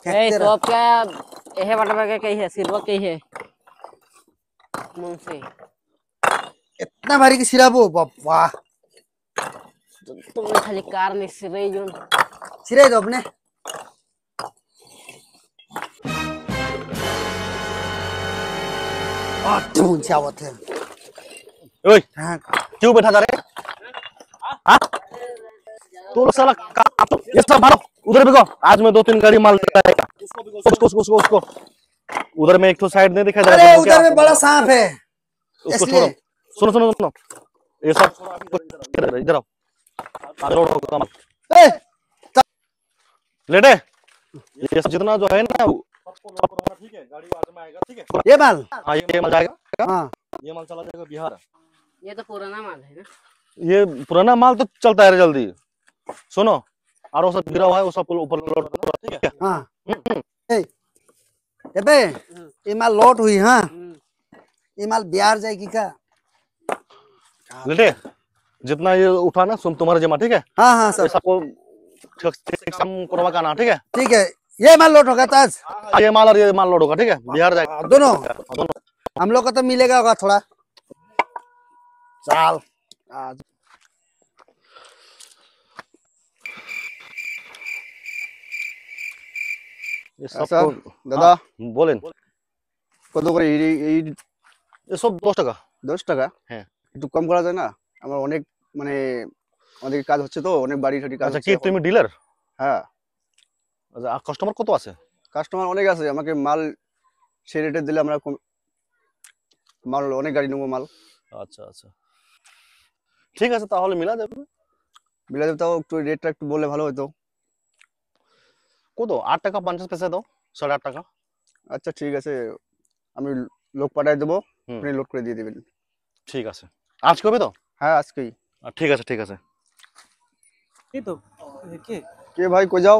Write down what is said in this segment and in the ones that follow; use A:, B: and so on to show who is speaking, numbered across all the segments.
A: सब क्या यह बटवा के कही है सिरवा कही है मुंशी
B: इतना भारी की सिराबो बाबा
A: तुम्हें खाली कार नहीं सिरे जोन
B: सिरे दो अपने तुम चावत है
C: ओए क्यों बैठा जा रहे हाँ तू साला ये सब मारो उधर बिको आज मैं 2-3 गाड़ी माल लाएगा उसको उधर में एक तो साइड नहीं दिखा जा
B: रहा है उधर में बड़ा सांप है
C: उसको छोड़ो सुनो ये सब इधर आओ लेटे ये सब जितना जो है ना ठीक है गाड़ी आज में आएगा ठीक है
B: ये माल
C: हाँ ये माल जाएगा
B: हाँ
C: ये माल चला जाएगा बिहार
A: ये तो पुराना माल है ना
C: ये पुराना माल तो चलता है जल्दी सुनो और वो सब गिरा हुआ है वो सब ऊपर लोड करो ठीक है
B: हाँ ए बे ये माल लोड हुई हाँ ये माल बिहार जाएगी क्या
C: लेटे जितना ये उठा ना सुन तुम्हारा जमा ठीक है
B: हाँ हाँ सर
C: सबको करवा का ना ठीक
B: है ये माल लोड होगा ताज
C: ये माल और ये माल लोड होगा ठीक है बिहार जाएगा
B: दोनों हम लोग को तो मिलेगा होगा थोड़ा चाल आज
C: ये सब
B: दादा
C: बोलें
B: কত করে এই
C: ये सब 10 টাকা
B: 10 টাকা
C: হ্যাঁ
B: একটু কম করা যায় না আমার অনেক মানে অনেক কাজ হচ্ছে তো অনেক বাড়ি ঠাড়ি কাজ
C: আচ্ছা কি তুমি ডিলার
B: হ্যাঁ
C: আচ্ছা কাস্টমার কত আছে
B: কাস্টমার অনেক আছে আমাকে মাল সেই রেটে দিলে আমরা মাল অনেক গাড়ি নেবো মাল
C: আচ্ছা আচ্ছা ঠিক আছে তাহলে মিলা দেবে
B: তাও একটু রেটটা একটু বললে ভালো হতো
C: কত 8 টাকা 50 পয়সা দাও 8.5 টাকা
B: আচ্ছা ঠিক আছে আমি লোক পাঠিয়ে দেবো আপনি লোড করে দিয়ে দিবেন
C: ঠিক আছে আজ কবে তো
B: হ্যাঁ আজকেই
C: ঠিক আছে
D: কি তো
B: কে ভাই কই যাও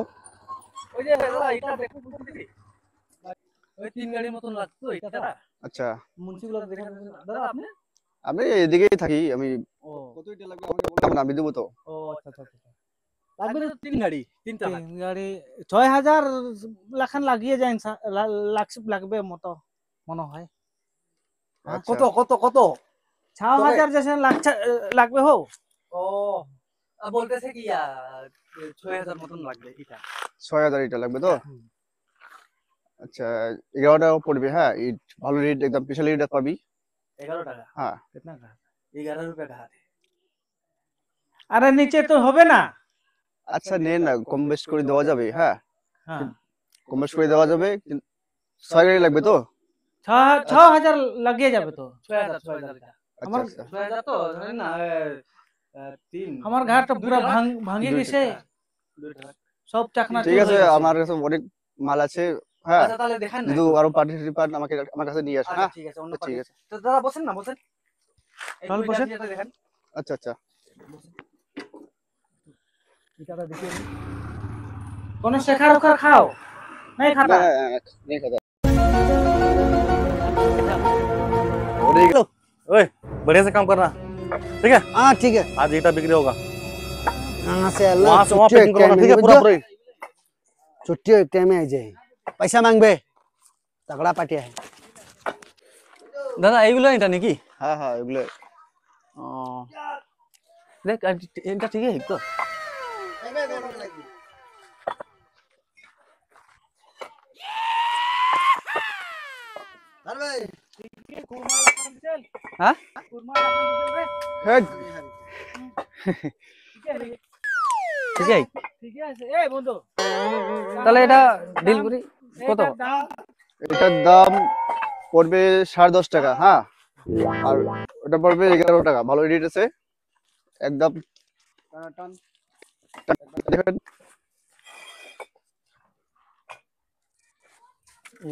D: ওই যে দাদা এটা দেখো বুঝলি ওই 3 গাড়ির মতন লাগতো এটা দাদা
B: আচ্ছা
D: মুন্সিগুলো দেখা দাদা
B: আমি এদিকেই থাকি আমি
D: ও
B: কতইটা লাগবে আমাকে বলুন আমি দেব তো
D: ও আচ্ছা লাগবে তো 3 গাড়ি 3টা গাড়ি 6000 লাখান লাগিয়ে যায় লাগবে মতো মনে হয়
B: কত
D: 6000 जैसे লাগবে হো ও বলতেছে কি 6000 মতন লাগবে এটা
B: 6000 এটা লাগবে তো আচ্ছা 11 টাকা পড়বে হ্যাঁ ইট ভালো রেট একদম স্পেশাল রেট পাবি
D: 11 টাকা
B: হ্যাঁ
D: कितना का 11 रुपए का আরে নিচে তো হবে না
B: আচ্ছা নেন না কম বেশ করে দেওয়া যাবে হ্যাঁ
D: হ্যাঁ
B: কম বেশ করে দেওয়া যাবে 6 গাড়ি লাগবে তো
D: 6000 লাগিয়ে যাবে তো 6000 का
B: আমার
D: 6000 তো জানেন না 3 আমার ঘাটটা পুরো ভাঙে গেছে সব চাকনা
B: ঠিক আছে আমার কাছে অনেক মাল আছে হ্যাঁ
D: আচ্ছা তাহলে দেখান না
B: শুধু আরো পার্ট আমাকে আমার কাছে নিয়ে আসুন হ্যাঁ
D: ঠিক আছে অন্য
B: ঠিক আছে
D: তো দাদা বসেন না বসেন
B: চল বসেন
D: দেখেন
B: আচ্ছা
D: इटाটা देखिए কোন শেখার ওখার খাও नहीं खाता
B: नहीं खाता
C: ओए बढ़िया से काम करना ठीक है
B: हाँ ठीक है
C: आज ईटा बिक्री होगा
B: यहाँ से अल्लाह
C: वहां से वहां पैकिंग करना ठीक है पूरा
B: छुट्टी एक टाइम में आ जाए पैसा मांगबे तगड़ा पाटिया है
D: দাদা এইগুলো এটা নাকি
B: हाँ हाँ एगुलो
D: দেখ এটা ঠিক আছে তো হ্যাঁ ঠিক আছে এই বন্ধু তাহলে এটা ডিল করি কত
B: এটার দাম পড়বে 10.5 টাকা হ্যাঁ আর ওটা পড়বে 11 টাকা ভালো রেট আছে একদম টান দেখেন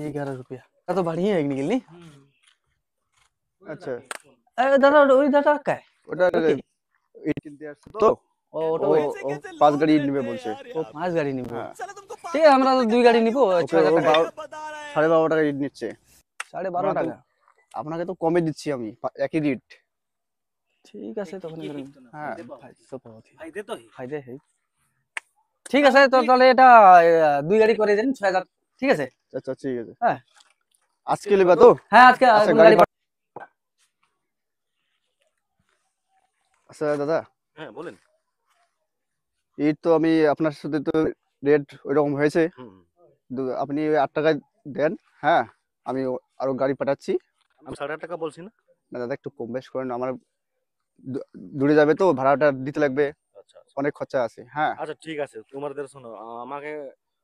D: 11 रुपया तो बढ़िया है निकल नी
B: আচ্ছা
D: अरे दादा ওই দাদা কা
B: ওটা ইট কিনতে আসছে তো
D: ও ওটা
B: ও 5 গাড়ি নেবে বলছে
D: ও 5 গাড়ি নিব ঠিক আছে আমরা তো 2 গাড়ি নিব 6000 টাকা
B: 12.5 টাকা ইট নিচ্ছে
D: 12.5 টাকা
B: আপনাকে তো কমে দিচ্ছি আমি একই রেট
D: ঠিক আছে তখন
B: হ্যাঁ
D: ফায়দা है ঠিক আছে তো তাহলে এটা 2 গাড়ি করে দেন 6000
E: ঠিক আছে?
B: আচ্ছা ঠিক আছে।
E: হ্যাঁ।
B: আজকে নেবা তো?
E: হ্যাঁ আজকে
B: আচ্ছা,
E: কোন
B: গাড়ি
E: গাড়ি
B: আচ্ছা দাদা,
C: হ্যাঁ বলেন।
B: ঈদ তো আমি আপনার সাথে তো রেট ওইরকম হয়েছে, আপনি ওই 8 টাকায় দেন। হ্যাঁ, আমি আরো গাড়ি পাঠাচ্ছি।
C: আমি 8.5 টাকা বলছি না?
B: না দাদা, একটু কম বেশ করেন, আমার দূরে যাবে তো, ভাড়াটা দিতে লাগবে,
C: আচ্ছা আচ্ছা
B: অনেক খরচা আছে। হ্যাঁ
C: আচ্ছা ঠিক আছে, তোমাদের শোনো, আমাকে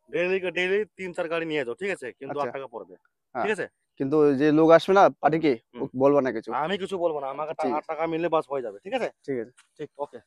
C: ডেইলি ডেইলি 3-4 গাড়ি নিয়ে যাও, ঠিক আছে? কিন্তু
B: আচ্ছা
C: 8 টাকা পড়বে,
B: হ্যাঁ,
C: ঠিক আছে?
B: কিন্তু ওই যে লোক আসবে না পার্টিকে,
C: হুম।
B: বলবো না কিছু।
C: আমি কিছু বলবো না, আমাকে
B: ঠিক
C: 8 টাকা মিললে বাস হয়ে যাবে, ঠিক আছে?
B: ঠিক আছে।
C: ঠিক, ওকে।